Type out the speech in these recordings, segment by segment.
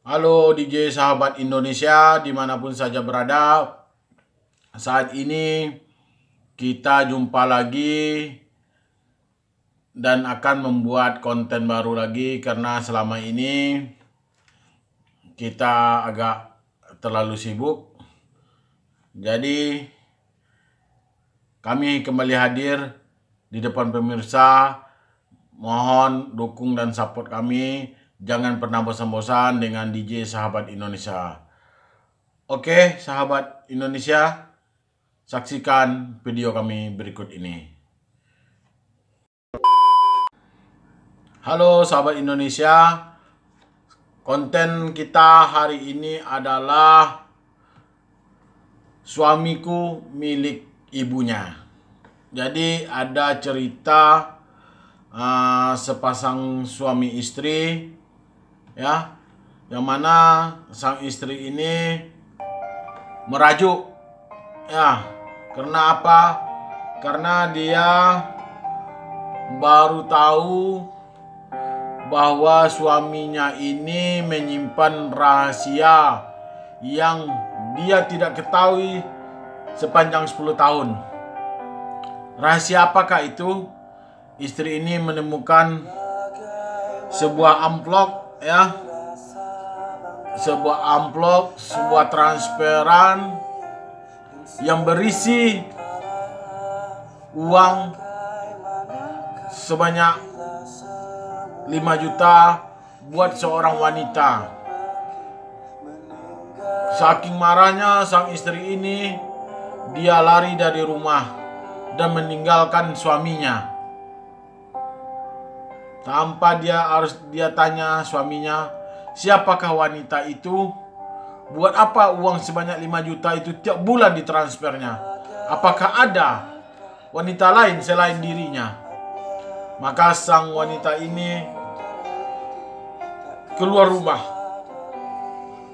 Halo DJ sahabat Indonesia dimanapun saja berada. Saat ini kita jumpa lagi dan akan membuat konten baru lagi karena selama ini kita agak terlalu sibuk. Jadi kami kembali hadir di depan pemirsa. Mohon dukung dan support kami. Jangan pernah bosan-bosan dengan DJ sahabat Indonesia. Oke, sahabat Indonesia, saksikan video kami berikut ini. Halo sahabat Indonesia, konten kita hari ini adalah suamiku milik ibunya. Jadi ada cerita sepasang suami istri, ya, yang mana sang istri ini merajuk, ya. Karena apa? Karena dia baru tahu bahwa suaminya ini menyimpan rahasia yang dia tidak ketahui sepanjang 10 tahun. Rahasia apakah itu? Istri ini menemukan sebuah amplop, ya, sebuah transferan yang berisi uang sebanyak 5 juta buat seorang wanita. Saking marahnya sang istri ini, dia lari dari rumah dan meninggalkan suaminya. Tanpa dia tanya suaminya, siapakah wanita itu? Buat apa uang sebanyak 5 juta itu tiap bulan ditransfernya? Apakah ada wanita lain selain dirinya? Maka sang wanita ini keluar rumah,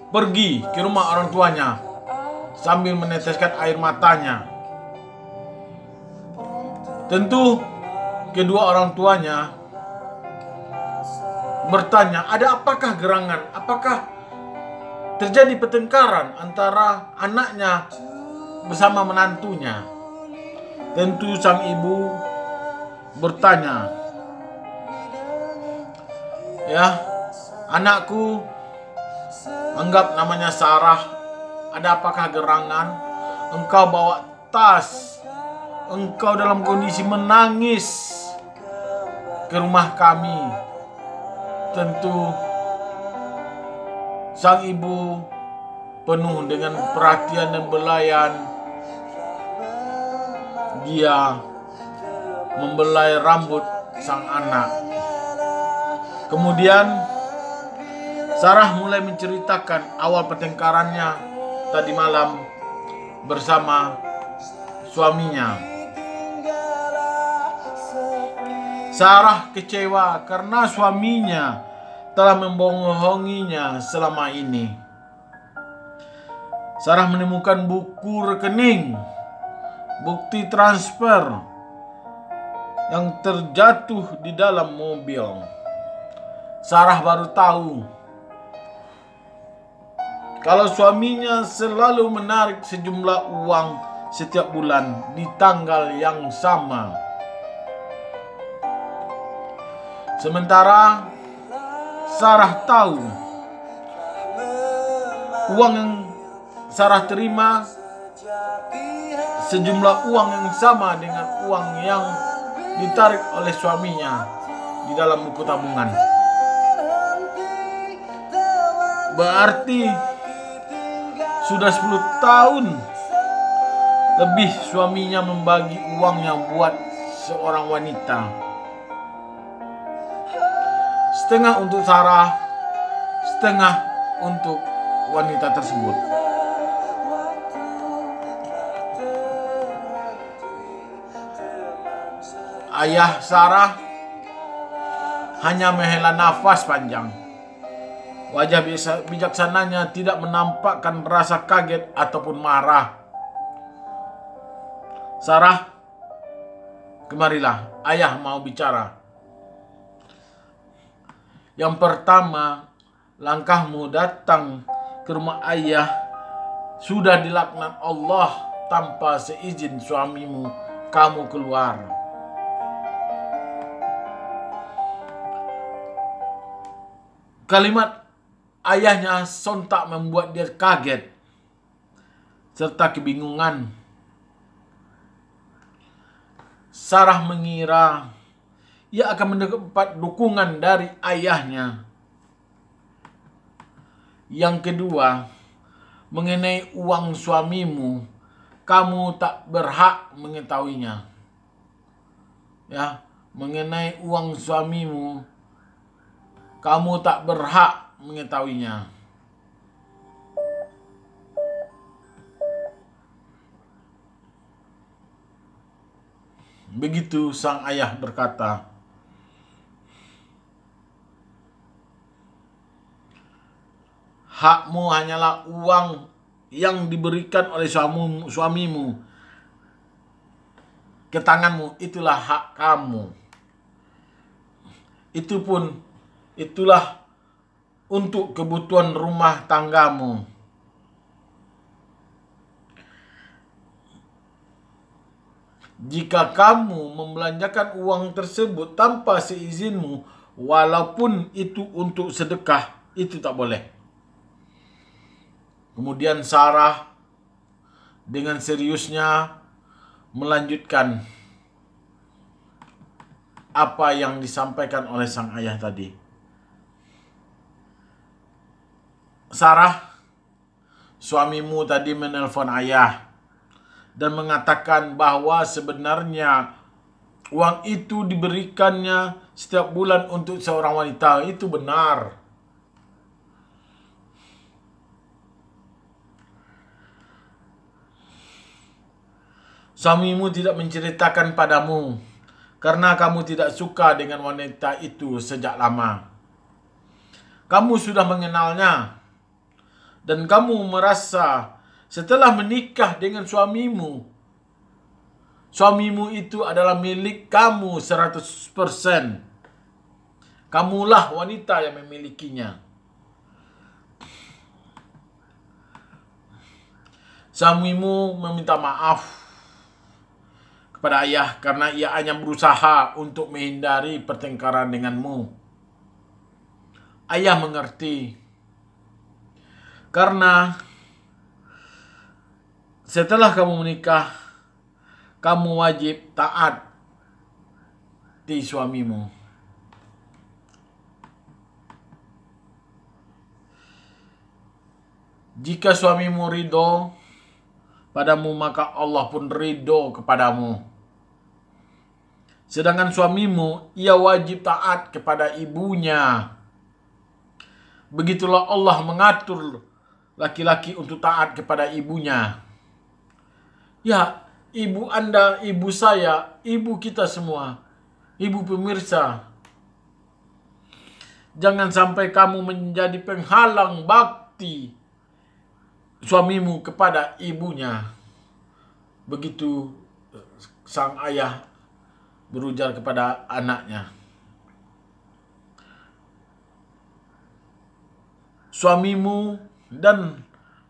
pergi ke rumah orang tuanya sambil meneteskan air matanya. Tentu kedua orang tuanya bertanya, ada apakah gerangan? Apakah terjadi pertengkaran antara anaknya bersama menantunya? Tentu sang ibu bertanya, ya, anakku, anggap namanya Sarah, ada apakah gerangan? Engkau bawa tas, engkau dalam kondisi menangis ke rumah kami. Tentu sang ibu penuh dengan perhatian dan belayan. Dia membelai rambut sang anak. Kemudian Sarah mulai menceritakan awal pertengkarannya tadi malam bersama suaminya. Sarah kecewa karena suaminya telah membohonginya selama ini. Sarah menemukan buku rekening, bukti transfer yang terjatuh di dalam mobil. Sarah baru tahu kalau suaminya selalu menarik sejumlah uang setiap bulan di tanggal yang sama. Sementara Sarah tahu uang yang Sarah terima sejumlah uang yang sama dengan uang yang ditarik oleh suaminya di dalam buku tabungan. Berarti sudah 10 tahun lebih suaminya membagi uangnya buat seorang wanita. Setengah untuk Sarah, setengah untuk wanita tersebut. Ayah Sarah hanya menghela nafas panjang. Wajah bijaksananya tidak menampakkan rasa kaget ataupun marah. Sarah Kemarilah, ayah mau bicara. Yang pertama, langkahmu datang ke rumah ayah sudah dilaknat Allah tanpa seizin suamimu, kamu keluar. Kalimat ayahnya sontak membuat dia kaget serta kebingungan. Sarah mengira ia akan mendapat dukungan dari ayahnya. Yang kedua, mengenai uang suamimu, kamu tak berhak mengetahuinya. Ya, mengenai uang suamimu, kamu tak berhak mengetahuinya. Begitu sang ayah berkata. Hakmu hanyalah uang yang diberikan oleh suamimu ke tanganmu, itulah hak kamu. Itulah untuk kebutuhan rumah tanggamu. Jika kamu membelanjakan uang tersebut tanpa seizinmu, walaupun itu untuk sedekah, itu tak boleh. Kemudian Sarah dengan seriusnya melanjutkan apa yang disampaikan oleh sang ayah tadi. Sarah, suamimu tadi menelpon ayah dan mengatakan bahwa sebenarnya uang itu diberikannya setiap bulan untuk seorang wanita. Itu benar. Suamimu tidak menceritakan padamu karena kamu tidak suka dengan wanita itu sejak lama. Kamu sudah mengenalnya dan kamu merasa setelah menikah dengan suamimu itu adalah milik kamu 100%. Kamulah wanita yang memilikinya. Suamimu meminta maaf kepada ayah karena ia hanya berusaha untuk menghindari pertengkaran denganmu. Ayah mengerti. Karena setelah kamu menikah, kamu wajib taat di suamimu. Jika suamimu ridho padamu, maka Allah pun ridho kepadamu. Sedangkan suamimu, ia wajib taat kepada ibunya. Begitulah Allah mengatur laki-laki untuk taat kepada ibunya. Ya, ibu Anda, ibu saya, ibu kita semua, ibu pemirsa. Jangan sampai kamu menjadi penghalang bakti suamimu kepada ibunya. Begitu sang ayah berujar kepada anaknya. Suamimu dan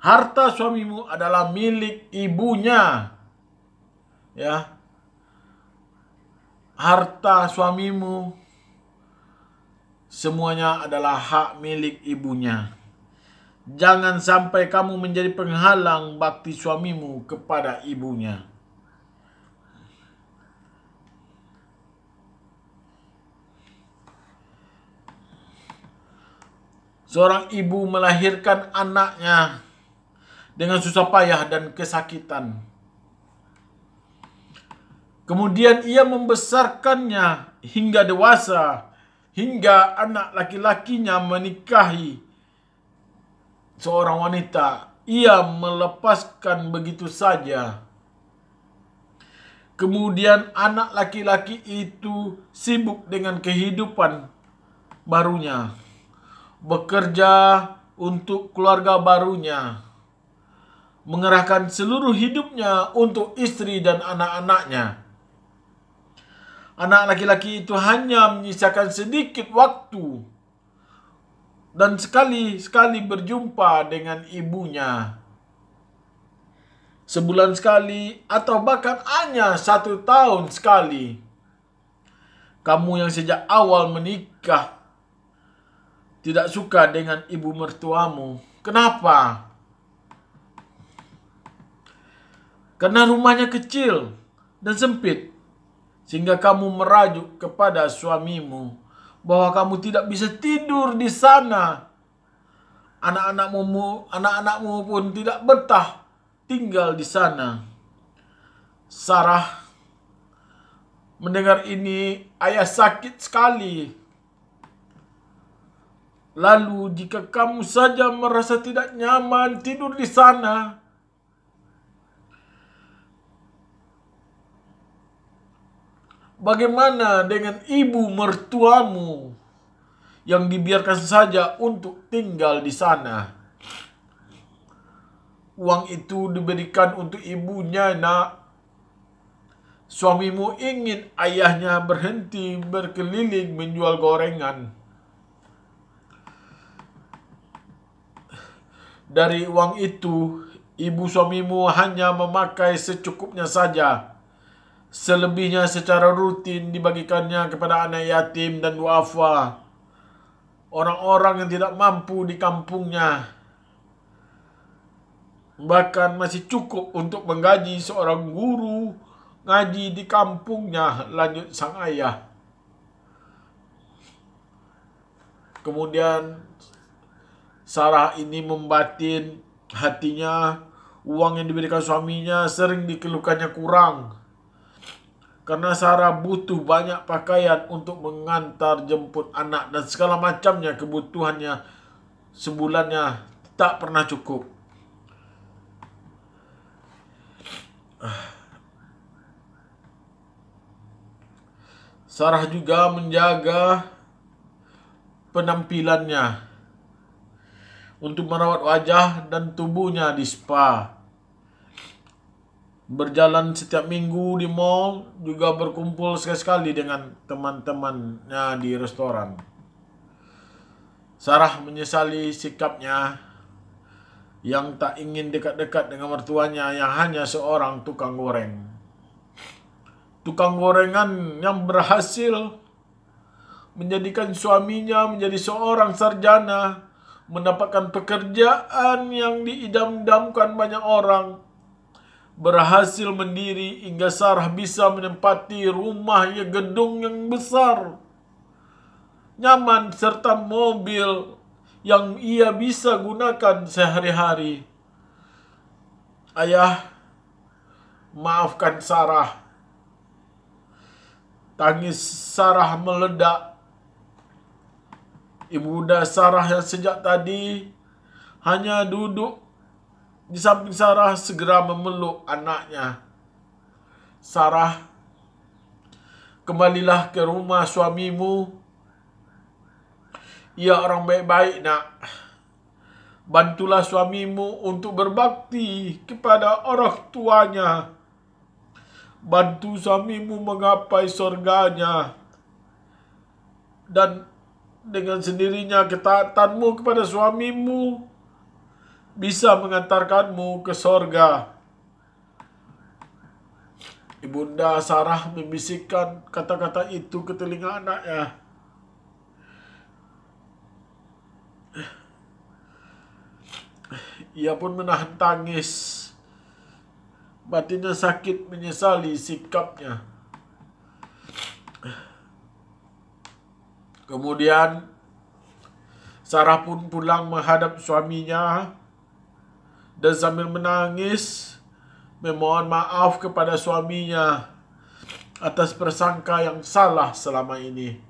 harta suamimu adalah milik ibunya. Ya. Harta suamimu semuanya adalah hak milik ibunya. Jangan sampai kamu menjadi penghalang bakti suamimu kepada ibunya. Seorang ibu melahirkan anaknya dengan susah payah dan kesakitan. Kemudian ia membesarkannya hingga dewasa, hingga anak laki-lakinya menikahi seorang wanita. Ia melepaskan begitu saja. Kemudian anak laki-laki itu sibuk dengan kehidupan barunya, bekerja untuk keluarga barunya, mengerahkan seluruh hidupnya untuk istri dan anak-anaknya. Anak laki-laki itu hanya menyisakan sedikit waktu dan sekali-sekali berjumpa dengan ibunya. Sebulan sekali atau bahkan hanya 1 tahun sekali. Kamu yang sejak awal menikah tidak suka dengan ibu mertuamu. Kenapa? Karena rumahnya kecil dan sempit, sehingga kamu merajuk kepada suamimu bahwa kamu tidak bisa tidur di sana. Anak-anakmu pun tidak betah tinggal di sana. Sarah mendengar ini, ayah sakit sekali. Lalu jika kamu saja merasa tidak nyaman tidur di sana, bagaimana dengan ibu mertuamu yang dibiarkan saja untuk tinggal di sana? Uang itu diberikan untuk ibunya, nak. Suamimu ingin ayahnya berhenti berkeliling menjual gorengan. Dari uang itu, ibu suamimu hanya memakai secukupnya saja. Selebihnya secara rutin dibagikannya kepada anak yatim dan duafa, orang-orang yang tidak mampu di kampungnya. Bahkan masih cukup untuk menggaji seorang guru ngaji di kampungnya, lanjut sang ayah. Kemudian Sarah ini membatin hatinya, uang yang diberikan suaminya sering dikeluhkannya kurang. Karena Sarah butuh banyak pakaian untuk mengantar jemput anak dan segala macamnya kebutuhannya sebulannya tak pernah cukup. Sarah juga menjaga penampilannya untuk merawat wajah dan tubuhnya di spa. Berjalan setiap minggu di mall, juga berkumpul sekali-sekali dengan teman-temannya di restoran. Sarah menyesali sikapnya yang tak ingin dekat-dekat dengan mertuanya yang hanya seorang tukang goreng. Tukang gorengan yang berhasil menjadikan suaminya menjadi seorang sarjana, mendapatkan pekerjaan yang diidam-idamkan banyak orang, berhasil mendiri hingga Sarah bisa menempati rumah gedung yang besar, nyaman, serta mobil yang ia bisa gunakan sehari-hari. Ayah, maafkan Sarah. Tangis Sarah meledak. Ibunda Sarah yang sejak tadi hanya duduk di samping Sarah segera memeluk anaknya. Sarah, kembalilah ke rumah suamimu. Ia orang baik-baik, nak. Bantulah suamimu untuk berbakti kepada orang tuanya. Bantu suamimu menggapai surganya. Dan dengan sendirinya ketaatanmu kepada suamimu bisa mengantarkanmu ke sorga. Ibunda Sarah membisikkan kata-kata itu ke telinga anaknya. Ia pun menahan tangis. Batinnya sakit menyesali sikapnya. Kemudian Sarah pun pulang menghadap suaminya dan sambil menangis memohon maaf kepada suaminya atas persangka yang salah selama ini.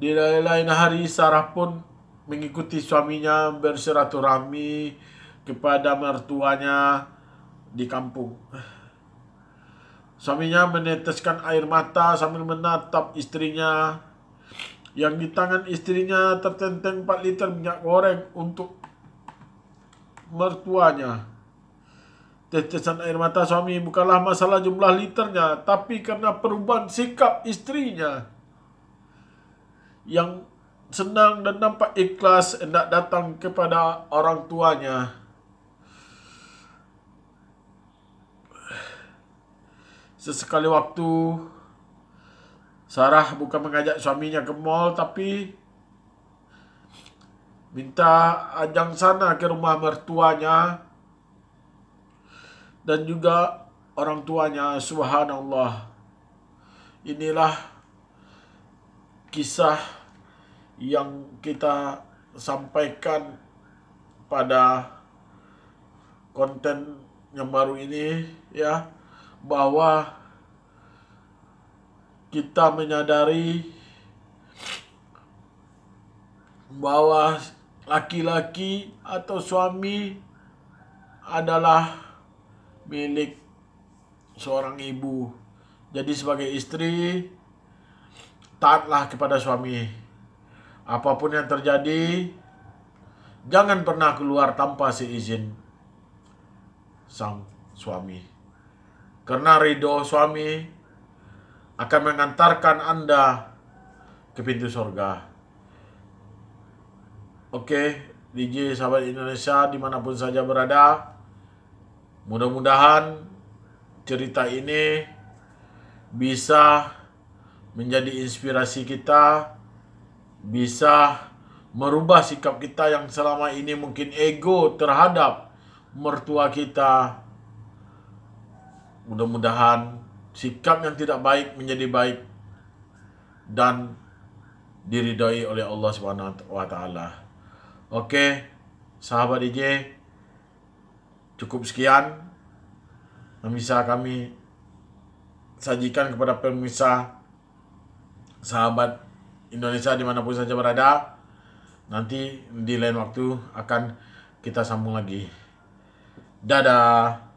Di lain hari Sarah pun mengikuti suaminya bersilaturahmi kepada mertuanya di kampung. Suaminya meneteskan air mata sambil menatap istrinya, yang di tangan istrinya tertenteng 4 liter minyak goreng untuk mertuanya. Tetesan air mata suami bukanlah masalah jumlah liternya, tapi karena perubahan sikap istrinya yang senang dan nampak ikhlas hendak datang kepada orang tuanya. Sesekali waktu, Sarah bukan mengajak suaminya ke mall, tapi minta ajang sana ke rumah mertuanya dan juga orang tuanya. Subhanallah. Inilah kisah yang kita sampaikan pada konten yang baru ini, ya, bahwa kita menyadari bahwa laki-laki atau suami adalah milik seorang ibu. Jadi sebagai istri, taatlah kepada suami. Apapun yang terjadi, jangan pernah keluar tanpa seizin sang suami. Karena ridho suami akan mengantarkan Anda ke pintu surga. Oke, DJ sahabat Indonesia dimanapun saja berada, mudah-mudahan cerita ini bisa menjadi inspirasi kita, bisa merubah sikap kita yang selama ini mungkin ego terhadap mertua kita. Mudah-mudahan sikap yang tidak baik menjadi baik dan diridhoi oleh Allah Subhanahu wa taala. Oke, sahabat DJ, cukup sekian yang bisa kami sajikan kepada pemirsa sahabat Indonesia dimanapun saja berada. Nanti di lain waktu akan kita sambung lagi. Dadah.